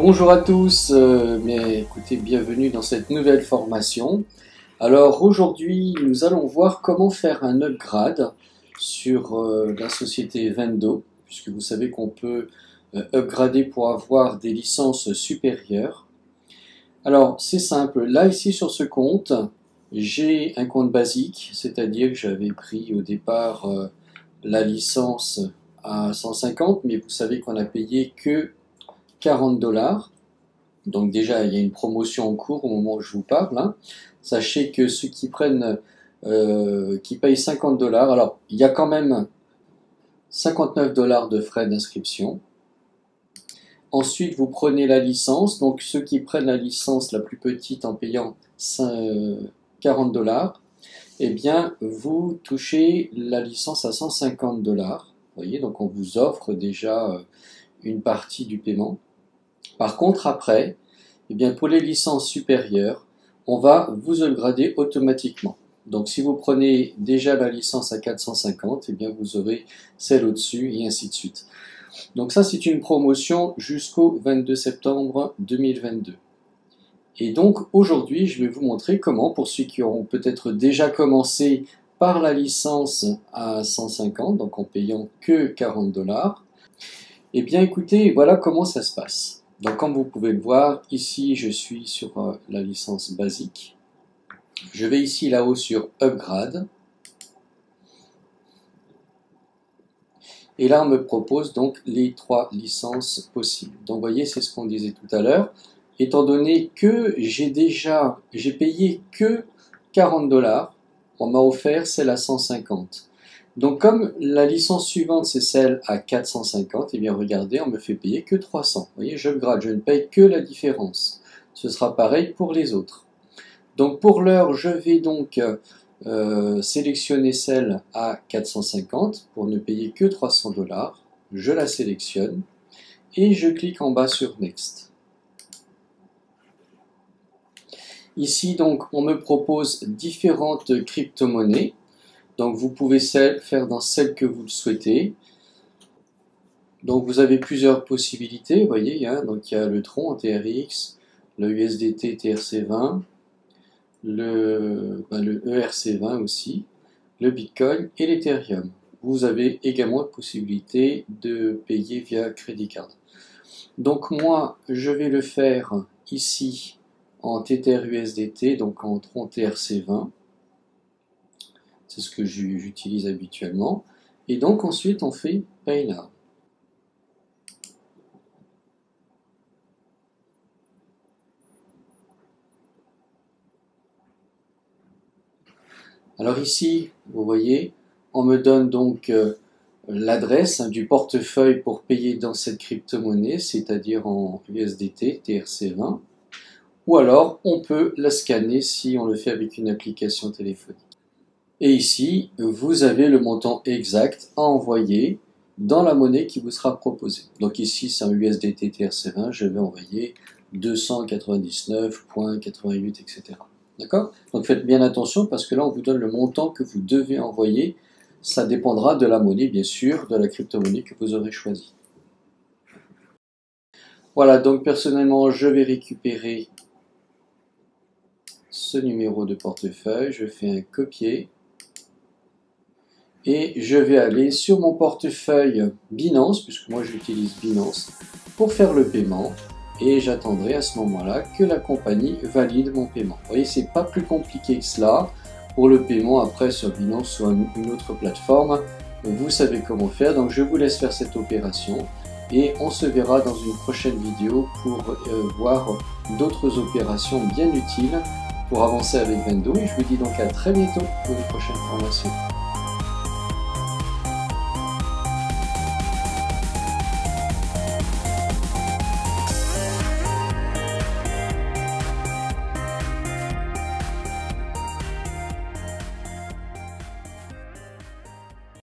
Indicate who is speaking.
Speaker 1: Bonjour à tous, écoutez, bienvenue dans cette nouvelle formation. Alors aujourd'hui, nous allons voir comment faire un upgrade sur la société Vendo, puisque vous savez qu'on peut upgrader pour avoir des licences supérieures. Alors c'est simple, là ici sur ce compte, j'ai un compte basique, c'est-à-dire que j'avais pris au départ la licence à 150, mais vous savez qu'on a payé que 40 $. Donc déjà, il y a une promotion en cours au moment où je vous parle. Hein. Sachez que ceux qui prennent, qui payent 50 $, alors il y a quand même 59 $ de frais d'inscription. Ensuite, vous prenez la licence. Donc ceux qui prennent la licence la plus petite en payant 40 $, eh bien, vous touchez la licence à 150 $. Vous voyez, donc on vous offre déjà une partie du paiement. Par contre, après, eh bien, pour les licences supérieures, on va vous upgrader automatiquement. Donc, si vous prenez déjà la licence à 450, eh bien, vous aurez celle au-dessus et ainsi de suite. Donc, ça, c'est une promotion jusqu'au 22 septembre 2022. Et donc, aujourd'hui, je vais vous montrer comment, pour ceux qui auront peut-être déjà commencé par la licence à 150, donc en payant que 40 $, eh bien, écoutez, voilà comment ça se passe. Donc comme vous pouvez le voir, ici je suis sur la licence basique. Je vais ici là-haut sur Upgrade. Et là on me propose donc les 3 licences possibles. Donc vous voyez, c'est ce qu'on disait tout à l'heure. Étant donné que j'ai payé que 40 $, on m'a offert celle à 150. Donc comme la licence suivante c'est celle à 450, et bien regardez, on me fait payer que 300. Vous voyez, j'upgrade, je ne paye que la différence. Ce sera pareil pour les autres. Donc pour l'heure, je vais donc sélectionner celle à 450 pour ne payer que 300 $. Je la sélectionne et je clique en bas sur Next. Ici donc on me propose différentes crypto-monnaies. Donc vous pouvez faire dans celle que vous le souhaitez. Donc vous avez plusieurs possibilités, vous voyez, hein, donc il y a le Tron en TRX, le USDT TRC20, le ERC20 aussi, le Bitcoin et l'Ethereum. Vous avez également la possibilité de payer via Credit Card. Donc moi, je vais le faire ici en Tether USDT, donc en Tron TRC20. C'est ce que j'utilise habituellement. Et donc ensuite on fait Pay Now. Alors ici, vous voyez, on me donne donc l'adresse du portefeuille pour payer dans cette crypto-monnaie, c'est-à-dire en USDT, TRC20. Ou alors on peut la scanner si on le fait avec une application téléphonique. Et ici, vous avez le montant exact à envoyer dans la monnaie qui vous sera proposée. Donc ici, c'est un USDT TRC20, je vais envoyer 299,88, etc. D'accord? Donc faites bien attention parce que là, on vous donne le montant que vous devez envoyer. Ça dépendra de la monnaie, bien sûr, de la crypto-monnaie que vous aurez choisie. Voilà, donc personnellement, je vais récupérer ce numéro de portefeuille. Je fais un copier. Et je vais aller sur mon portefeuille Binance, puisque moi j'utilise Binance, pour faire le paiement. Et j'attendrai à ce moment-là que la compagnie valide mon paiement. Vous voyez, c'est pas plus compliqué que cela. Pour le paiement après sur Binance ou une autre plateforme, vous savez comment faire. Donc je vous laisse faire cette opération. Et on se verra dans une prochaine vidéo pour voir d'autres opérations bien utiles pour avancer avec Vendo. Et je vous dis donc à très bientôt pour une prochaine formation.